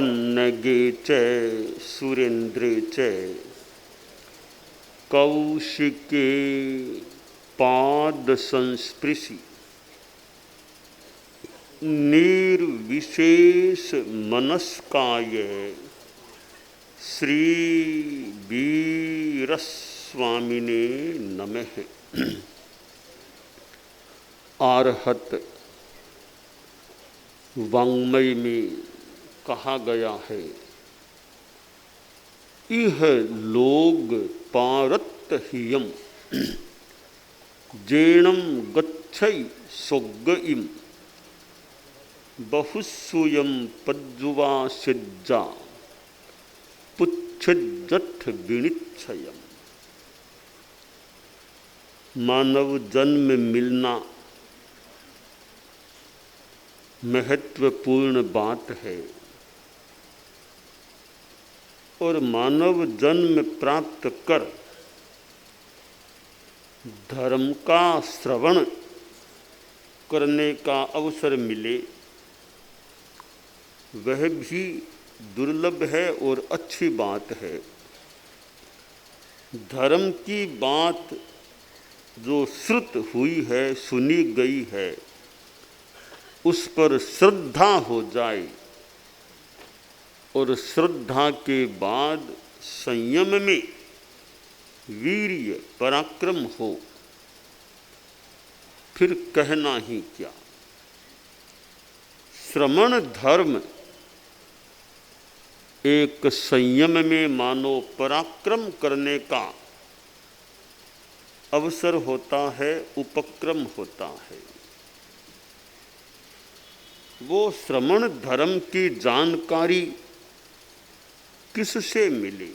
पन्नगे च सुरेन्द्रे च कौशिके पाद संस्पृशि निर्विशेष मनस्काय श्री वीरस्वामिने नमः। आरहत वाङ्मय में कहा गया है, इह लोग पारत्तहियम जेणम गच्छै सोग्गइम बहुसूयम पज्जुवा सिज्जा पुच्छजठ विनिच्छयम। मानव जन्म मिलना महत्वपूर्ण बात है और मानव जन्म प्राप्त कर धर्म का श्रवण करने का अवसर मिले, वह भी दुर्लभ है और अच्छी बात है। धर्म की बात जो श्रुत हुई है, सुनी गई है, उस पर श्रद्धा हो जाए और श्रद्धा के बाद संयम में वीर्य पराक्रम हो, फिर कहना ही क्या। श्रमण धर्म एक संयम में मानो पराक्रम करने का अवसर होता है, उपक्रम होता है। वो श्रमण धर्म की जानकारी किससे मिले,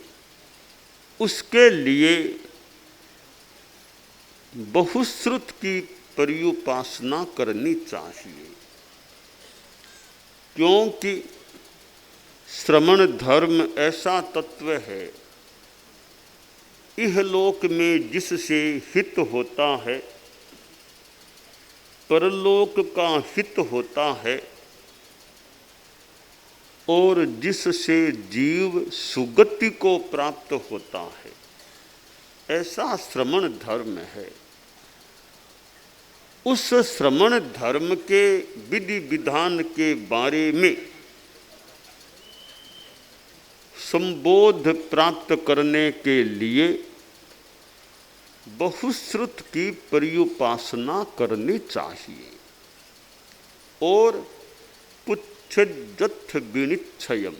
उसके लिए बहुश्रुत की पर्युपासना करनी चाहिए, क्योंकि श्रमण धर्म ऐसा तत्व है, इहलोक में जिससे हित होता है, परलोक का हित होता है और जिससे जीव सुगति को प्राप्त होता है, ऐसा श्रमण धर्म है। उस श्रमण धर्म के विधि विधान के बारे में संबोध प्राप्त करने के लिए बहुश्रुत की पर्युपासना करनी चाहिए और पुच्छजठ विनिच्छयम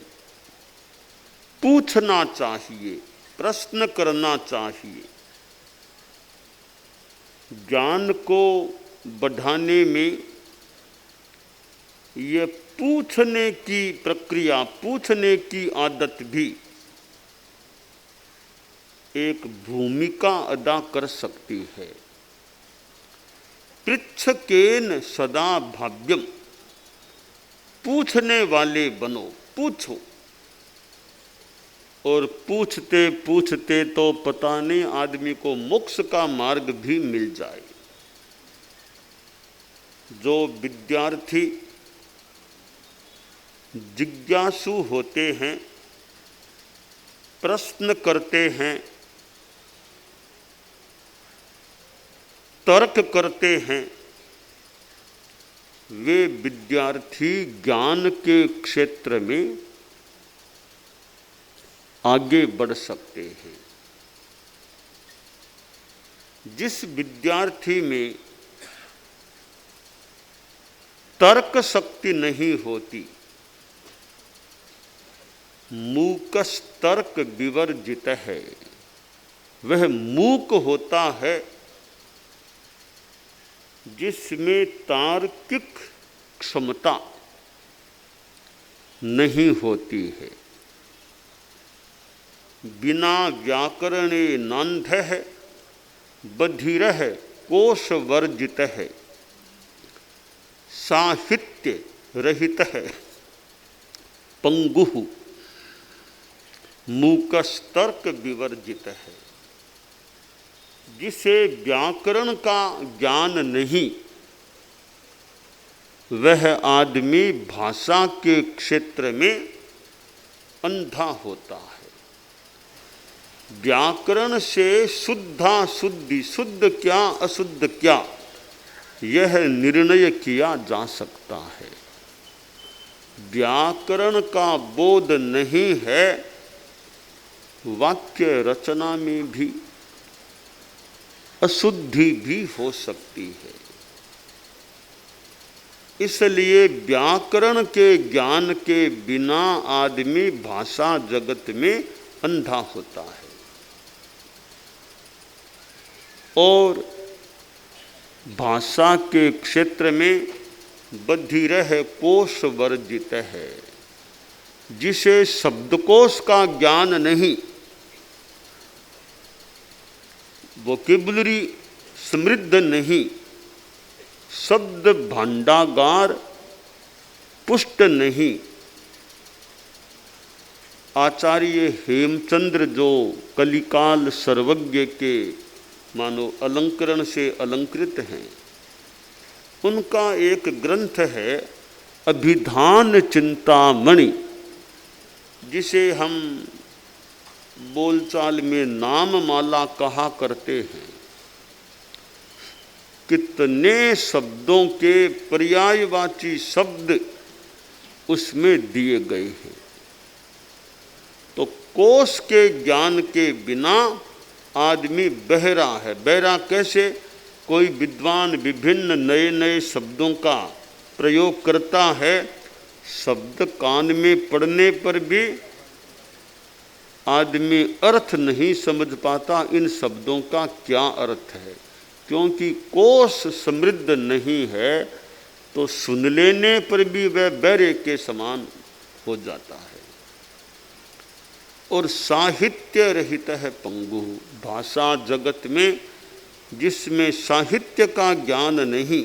पूछना चाहिए, प्रश्न करना चाहिए। ज्ञान को बढ़ाने में यह पूछने की प्रक्रिया, पूछने की आदत भी एक भूमिका अदा कर सकती है। पृच्छकेन सदा भाव्यम, पूछने वाले बनो, पूछो। और पूछते पूछते तो पता नहीं आदमी को मोक्ष का मार्ग भी मिल जाए। जो विद्यार्थी जिज्ञासु होते हैं, प्रश्न करते हैं, तर्क करते हैं, वे विद्यार्थी ज्ञान के क्षेत्र में आगे बढ़ सकते हैं। जिस विद्यार्थी में तर्क शक्ति नहीं होती, मूकस्तर्क विवर्जित है, वह मूक होता है जिसमें तार्किक क्षमता नहीं होती है। बिना व्याकरणे नान्धः बधिरः कोशवर्जितः साहित्य रहितः पंगुः मूकस्तर्क विवर्जित है। जिसे व्याकरण का ज्ञान नहीं, वह आदमी भाषा के क्षेत्र में अंधा होता है। व्याकरण से शुद्धाशुद्धि, शुद्ध क्या अशुद्ध क्या, यह निर्णय किया जा सकता है। व्याकरण का बोध नहीं है, वाक्य रचना में भी अशुद्धि भी हो सकती है। इसलिए व्याकरण के ज्ञान के बिना आदमी भाषा जगत में अंधा होता है और भाषा के क्षेत्र में बधिरः कोश वर्जित है। जिसे शब्दकोश का ज्ञान नहीं, वोकेबुलरी समृद्ध नहीं, शब्द भांडागार पुष्ट नहीं। आचार्य हेमचंद्र जो कलिकाल सर्वज्ञ के मानो अलंकरण से अलंकृत हैं, उनका एक ग्रंथ है अभिधान चिंतामणि, जिसे हम बोलचाल में नाम माला कहा करते हैं। कितने शब्दों के पर्यायवाची शब्द उसमें दिए गए हैं। तो कोश के ज्ञान के बिना आदमी बहरा है। बहरा कैसे? कोई विद्वान विभिन्न नए नए शब्दों का प्रयोग करता है, शब्द कान में पड़ने पर भी आदमी अर्थ नहीं समझ पाता इन शब्दों का क्या अर्थ है, क्योंकि कोश समृद्ध नहीं है। तो सुन लेने पर भी वह बहरे के समान हो जाता है। और साहित्य रहित है पंगु। भाषा जगत में जिसमें साहित्य का ज्ञान नहीं,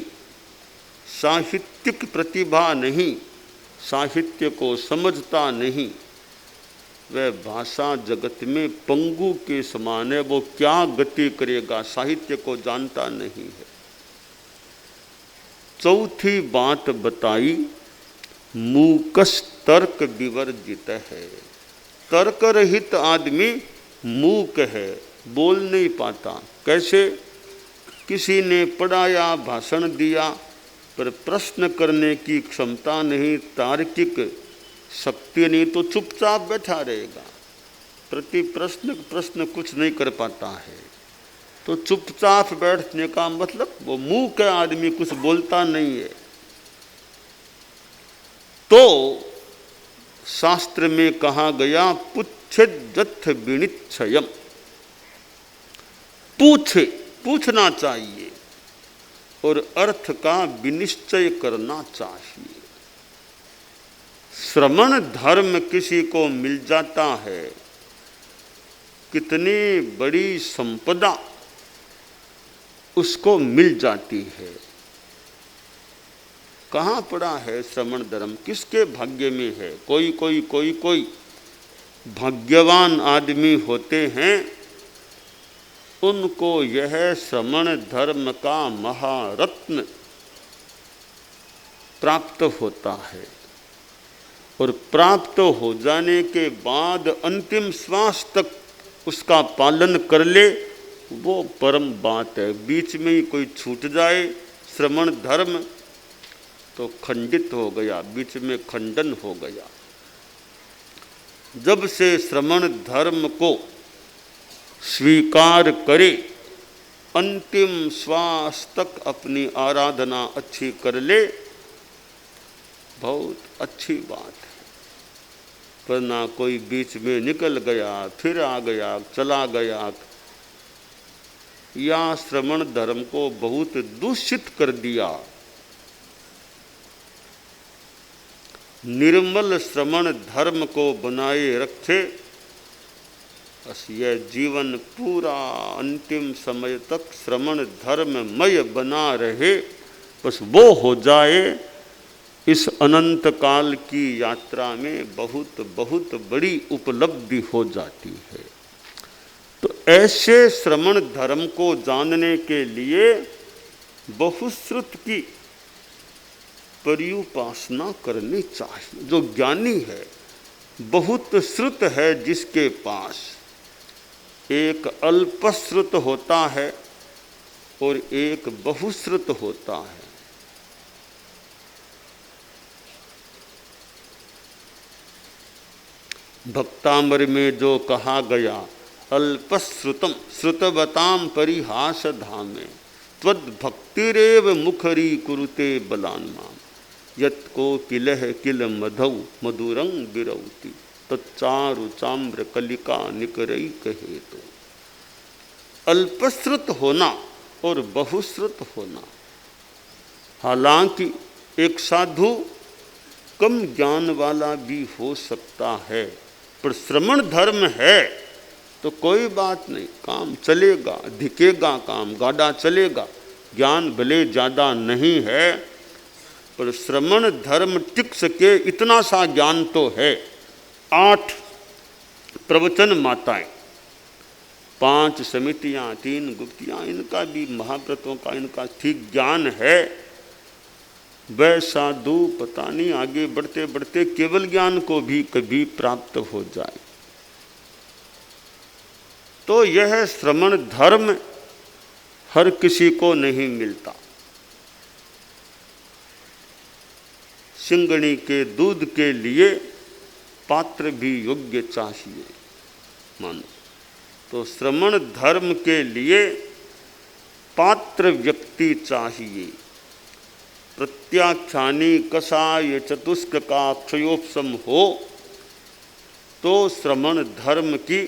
साहित्यिक प्रतिभा नहीं, साहित्य को समझता नहीं, वह भाषा जगत में पंगु के समान है। वो क्या गति करेगा, साहित्य को जानता नहीं है। चौथी बात बताई, मूकस तर्क विवर्जित है। तर्क रहित आदमी मूक है, बोल नहीं पाता। कैसे? किसी ने पढ़ाया, भाषण दिया, पर प्रश्न करने की क्षमता नहीं, तार्किक शक्ति नहीं, तो चुपचाप बैठा रहेगा। प्रति प्रश्न कुछ नहीं कर पाता है। तो चुपचाप बैठने का मतलब वो मूक है आदमी, कुछ बोलता नहीं है। तो शास्त्र में कहा गया पुच्छेद्यथ विनिच्छयम्, पूछना चाहिए और अर्थ का विनिश्चय करना चाहिए। श्रमण धर्म किसी को मिल जाता है, कितनी बड़ी संपदा उसको मिल जाती है। कहाँ पड़ा है श्रमण धर्म, किसके भाग्य में है? कोई भाग्यवान आदमी होते हैं, उनको यह श्रमण धर्म का महारत्न प्राप्त होता है। और प्राप्त हो जाने के बाद अंतिम श्वास तक उसका पालन कर ले, वो परम बात है। बीच में ही कोई छूट जाए श्रमण धर्म तो खंडित हो गया, बीच में खंडन हो गया। जब से श्रमण धर्म को स्वीकार करे, अंतिम श्वास तक अपनी आराधना अच्छी कर ले, बहुत अच्छी बात है। वरना कोई बीच में निकल गया, फिर आ गया, चला गया, या श्रमण धर्म को बहुत दूषित कर दिया। निर्मल श्रमण धर्म को बनाए रखे, बस यह जीवन पूरा अंतिम समय तक श्रमण धर्ममय बना रहे, बस वो हो जाए। इस अनंत काल की यात्रा में बहुत बहुत बड़ी उपलब्धि हो जाती है। तो ऐसे श्रमण धर्म को जानने के लिए बहुश्रुत की पर्युपासना करनी चाहिए। जो ज्ञानी है बहुत श्रुत है जिसके पास, एक अल्पश्रुत होता है और एक बहुश्रुत होता है। भक्तामर में जो कहा गया, अल्पश्रुतम श्रुतवताम परिहास धामे, त्वद्भक्तिरेव मुखरी कुरुते बलान्माम, यत्को किलह किल मधौ मधुरं विरौति, तच्चारु चाम्र कलिका निकरई कहे। तो अल्पश्रुत होना और बहुश्रुत होना, हालांकि एक साधु कम ज्ञान वाला भी हो सकता है, पर श्रमण धर्म है तो कोई बात नहीं, काम चलेगा, दिखेगा काम, गाड़ा चलेगा। ज्ञान भले ज़्यादा नहीं है पर श्रमण धर्म टिक सके इतना सा ज्ञान तो है। 8 प्रवचन माताएं, 5 समितियां, 3 गुप्तियां, इनका भी महाव्रतों का इनका ठीक ज्ञान है। वह साधु पता नहीं आगे बढ़ते बढ़ते केवल ज्ञान को भी कभी प्राप्त हो जाए। तो यह श्रमण धर्म हर किसी को नहीं मिलता। सिंगणी के दूध के लिए पात्र भी योग्य चाहिए मानो, तो श्रमण धर्म के लिए पात्र व्यक्ति चाहिए। प्रत्याख्यानी कषाय चतुष्क का क्षयोपशम हो तो श्रमण धर्म की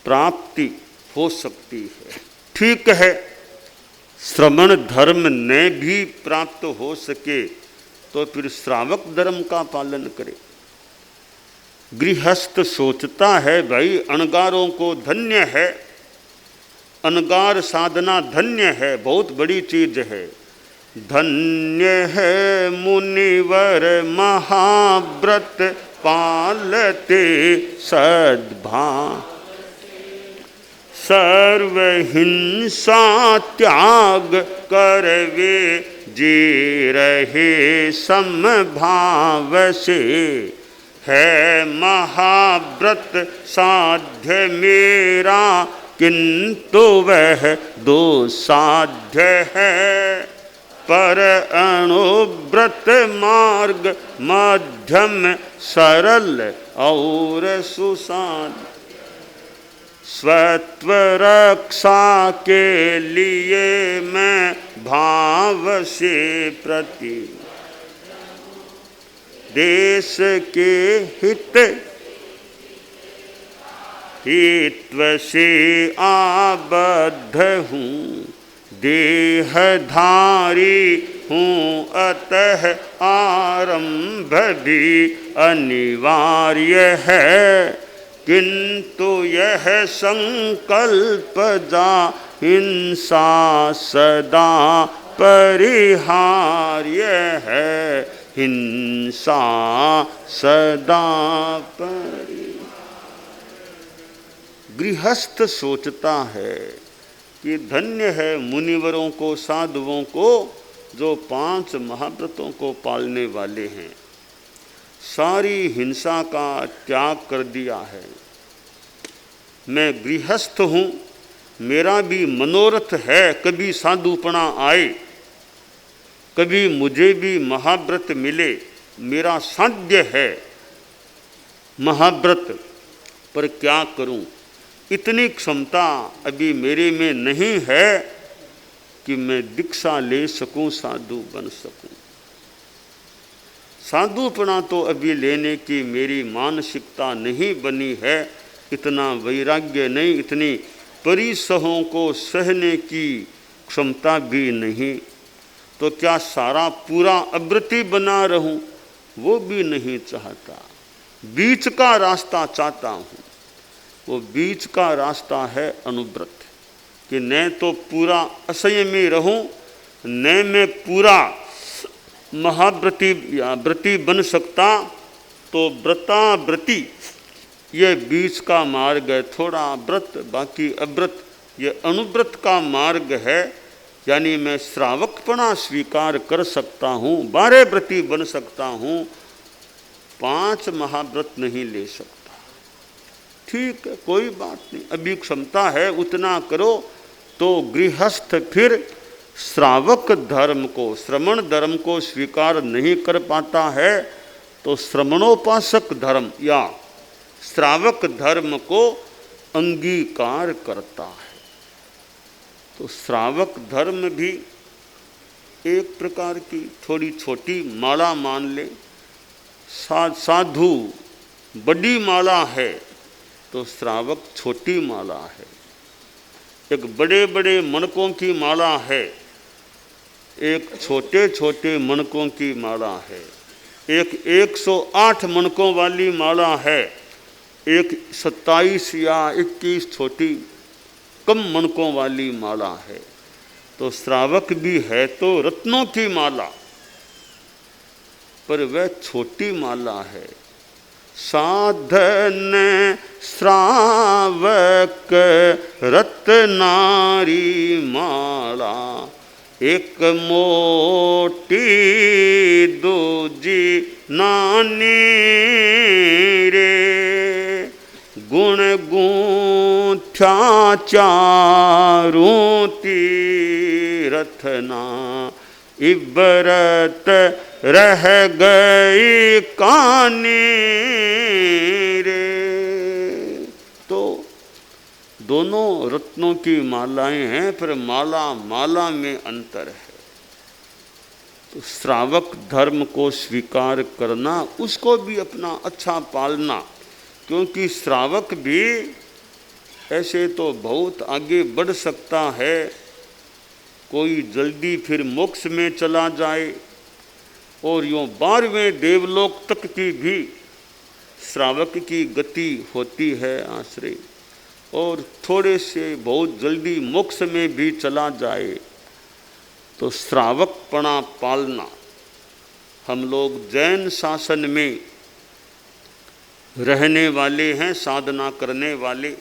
प्राप्ति हो सकती है। ठीक है, श्रमण धर्म ने भी प्राप्त हो सके तो फिर श्रावक धर्म का पालन करे। गृहस्थ सोचता है भाई अनगारों को धन्य है, अनगार साधना धन्य है, बहुत बड़ी चीज है। धन्य है मुनिवर महाव्रत पालते सद्भा, सर्वहिंसा त्याग करवे जी रहे समभाव से, है महाव्रत साध्य मेरा किंतु वह दो साध्य है, पर अणुव्रत मार्ग मध्यम सरल और सुसाध्य। स्वत्व रक्षा के लिए मैं भाव से प्रति देश के हित्व से आबद्ध हूँ, देहधारी हूँ अतः आरंभ भी अनिवार्य है, किंतु यह संकल्प जा हिंसा सदा परिहार्य है, हिंसा सदा परिहार्य। गृहस्थ सोचता है कि धन्य है मुनिवरों को, साधुओं को जो 5 महाव्रतों को पालने वाले हैं, सारी हिंसा का त्याग कर दिया है। मैं गृहस्थ हूँ, मेरा भी मनोरथ है कभी साधुपना आए, कभी मुझे भी महाव्रत मिले, मेरा साध्य है महाव्रत, पर क्या करूँ, इतनी क्षमता अभी मेरे में नहीं है कि मैं दीक्षा ले सकूँ, साधु बन सकूँ। साधुपना तो अभी लेने की मेरी मानसिकता नहीं बनी है, इतना वैराग्य नहीं, इतनी परिसहों को सहने की क्षमता भी नहीं। तो क्या सारा पूरा अव्रती बना रहूं, वो भी नहीं चाहता, बीच का रास्ता चाहता हूँ। वो बीच का रास्ता है अनुव्रत, कि न तो पूरा असंयमी रहूं, न मैं पूरा महाव्रती या व्रती बन सकता, तो व्रताव्रती ये बीच का मार्ग है, थोड़ा व्रत बाकी अव्रत, ये अनुव्रत का मार्ग है। यानी मैं श्रावकपना स्वीकार कर सकता हूँ, 12 व्रती बन सकता हूँ, 5 महाव्रत नहीं ले सकता। ठीक है, कोई बात नहीं, अभी क्षमता है उतना करो। तो गृहस्थ फिर श्रावक धर्म को, श्रमण धर्म को स्वीकार नहीं कर पाता है, तो श्रमणोपासक धर्म या श्रावक धर्म को अंगीकार करता है। तो श्रावक धर्म भी एक प्रकार की थोड़ी छोटी माला मान ले। साधु बड़ी माला है तो श्रावक छोटी माला है। एक बड़े बड़े मनकों की माला है, एक छोटे छोटे मनकों की माला है। एक 108 मनकों वाली माला है, एक 27 या 21 छोटी कम मनकों वाली माला है। तो श्रावक भी है तो रत्नों की माला, पर वह छोटी माला है। साधन श्रावक रत्नारी माला, एक मोटी दूजी नानी रे, गुण गूंथा चारों तीरथना, इबरत रह गई कानी रे। तो दोनों रत्नों की मालाएं हैं, पर माला माला में अंतर है। तो श्रावक धर्म को स्वीकार करना, उसको भी अपना अच्छा पालना, क्योंकि श्रावक भी ऐसे तो बहुत आगे बढ़ सकता है। कोई जल्दी फिर मोक्ष में चला जाए, और यूँ 12वें देवलोक तक की भी श्रावक की गति होती है आश्रय, और थोड़े से बहुत जल्दी मोक्ष में भी चला जाए। तो श्रावकपणा पालना। हम लोग जैन शासन में रहने वाले हैं, साधना करने वाले,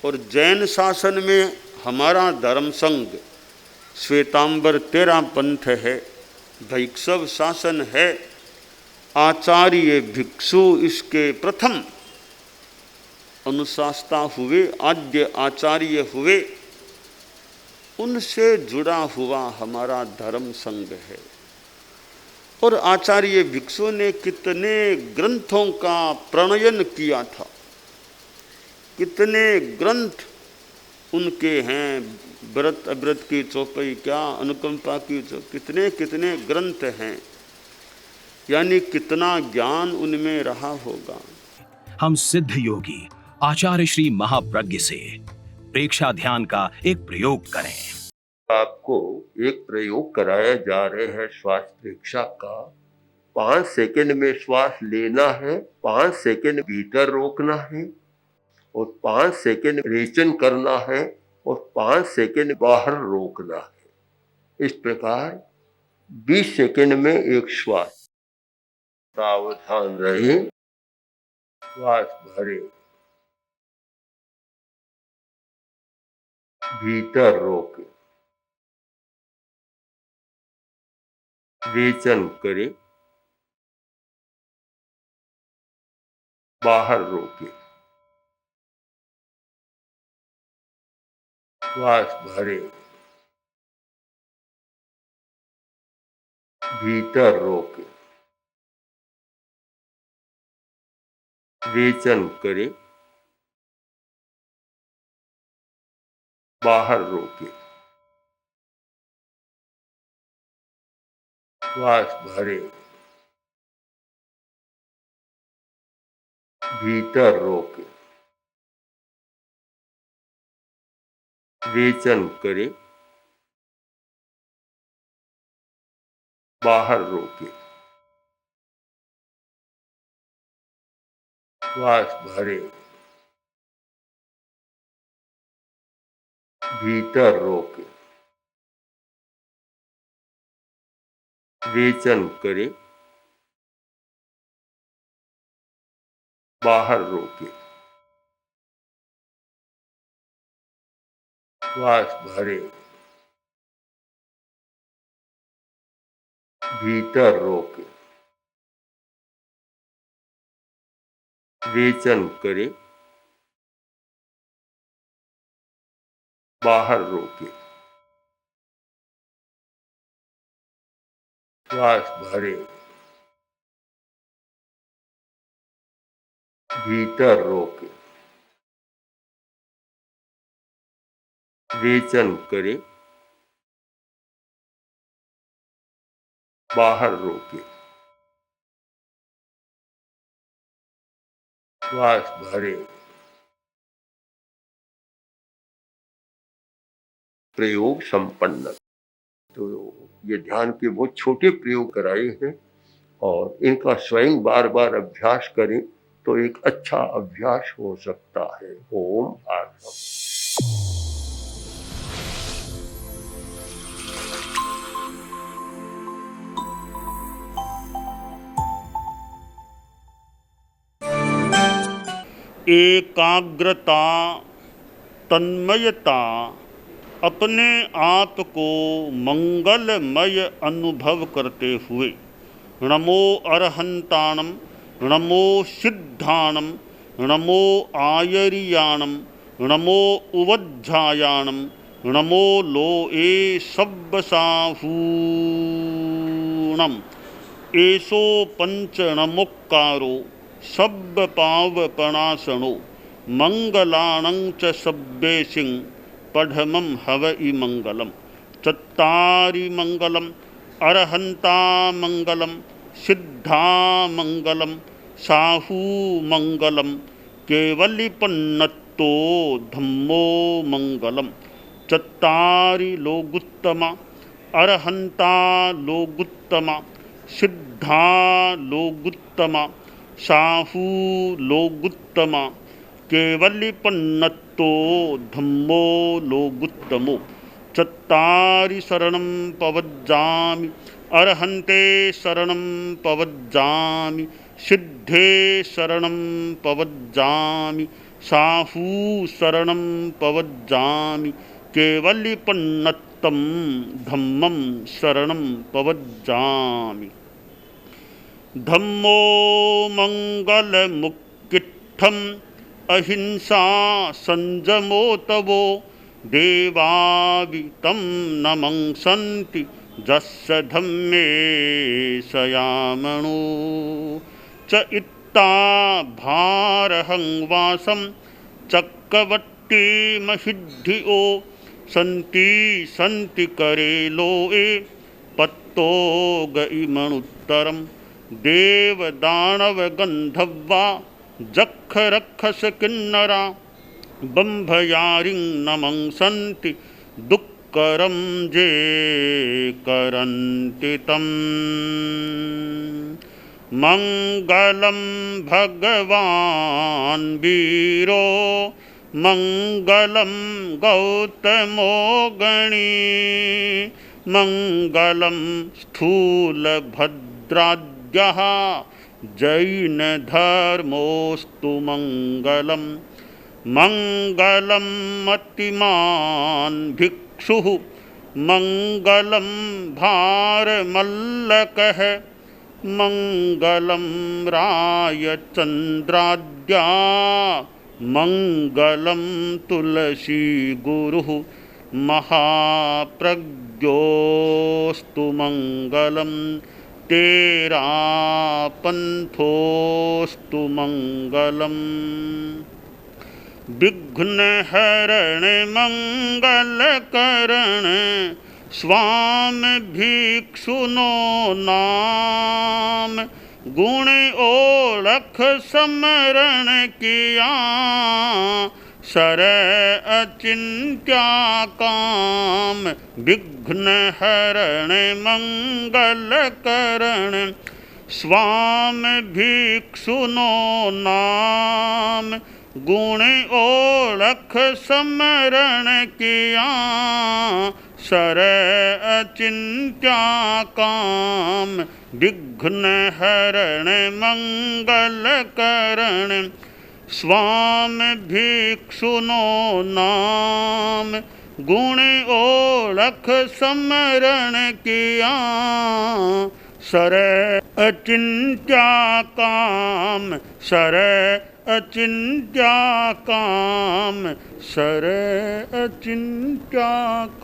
और जैन शासन में हमारा धर्म संघ श्वेतांबर 13 पंथ है, वैष्णव शासन है। आचार्य भिक्षु इसके प्रथम अनुशास्ता हुए, आद्य आचार्य हुए, उनसे जुड़ा हुआ हमारा धर्म संघ है। और आचार्य भिक्षु ने कितने ग्रंथों का प्रणयन किया था, कितने ग्रंथ उनके हैं, व्रत अव्रत की चौपाई, क्या अनुकंपा की कितने कितने ग्रंथ हैं, यानी कितना ज्ञान उनमें रहा होगा। हम सिद्ध योगी आचार्य श्री महाप्रज्ञ से प्रेक्षा ध्यान का एक प्रयोग करें। आपको एक प्रयोग कराया जा रहे है श्वास प्रेक्षा का। 5 सेकंड में श्वास लेना है, 5 सेकंड भीतर रोकना है, और 5 सेकंड रेचन करना है, और 5 सेकंड बाहर रोकना है। इस प्रकार 20 सेकंड में एक श्वास। सावधान रहे, श्वास भरे, भीतर रोके, रेचन करे, बाहर रोके, श्वास भरे, भीतर रोके, रेचन करे, बाहर रोके, श्वास भरे, भीतर रोके, रेचन करे, बाहर रोके, श्वास भरे, भीतर रोके, रेचन करे, बाहर रोके, श्वास भरे, भीतर रोके, रेचन करे, बाहर रोके, श्वास भरे, भीतर रोके, रेचन करे, बाहर रोके, श्वास भरे। प्रयोग संपन्न। तो ये ध्यान के बहुत छोटे प्रयोग कराए हैं और इनका स्वयं बार बार अभ्यास करें तो एक अच्छा अभ्यास हो सकता है। ओम आत्मा। एकाग्रता, तन्मयता, अपने आप को मंगलमय अनुभव करते हुए नमो अरहंताणम, नमो सिद्धाणम, नमो आयरियाणम, नमो उवज्झायाणम, नमो लोए सब्बसाहूणम, एसो पंचणमुक्कारो सब्ब पावपणासनो, मंगलाणं च सब्बेसिं पढ़मं हवइ मंगलम। चत्तारि मंगलम, अरहंता मंगलम, सिद्धा मंगलम, साहू मंगलम, केवलिपन्नत्तो धम्मो मंगलम। चत्तारि लोगुत्तमा, अरहंता लोगुत्तमा, सिद्धा लोगुत्तमा, साहू लोगुत्तमा, केवलिपन्नत्तो धम्मो लोगुत्तमो। चत्तारि शरणं पवज्जामि, अरहन्ते शरणं पवज्जामि, सिद्धे शरणं पवज्जामि, साहू शरणं पवज्जामि, केवलिपन्नत्तं धम्मं शरणं पवज्जामि। धम्मो मंगलमुक्किट्ठम्, अहिंसा संजमो तवो, देवावितं नमंसन्ति जस्य धम्मे सयामणो। च इत्ता भारहं वासं चक्रवट्टी महिद्धिओ, सन्ति सन्ति करे लोए पत्तो गइमणुत्तरम। देवदानव गंधर्वा जख रक्षस किन्नरा, बंभयारिं नमंसन्ति दुक्करं जे करन्ति तम्। मंगलं भगवान् वीरो, मंगलं गौतमो गणी, मंगलं स्थूलभद्राद्यः जैनधर्मोऽस्तु मंगलम्। मंगलं मतिमान् भिक्षुः, मंगलं भारमल्लकः, मंगलं रायचन्द्राद्या, मंगलं तुलसी गुरुः, महाप्रज्ञोऽस्तु मंगलम्। तेरा पंथोऽस्तु मंगलम्। विघ्नहरण मंगलकरण, स्वामी भिक्षुनो नाम, गुण ओळख समरण किया, सर अचिंत्या काम। विघ्नहरण मंगलकरण, स्वामी भिक्षुनो नाम, गुण ओळख समरण किया, सर अचिंत्या काम। विघ्नहरण मंगलकरण, स्वामी भिक्षुनो नाम, गुण ओळख समरण किया, सर अचिंत्या काम, सर अचिंत्या काम, सर अचिंत्या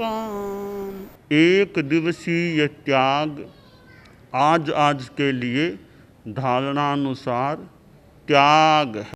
काम। एक दिवसीय त्याग आज आज के लिए धारणानुसार त्याग है।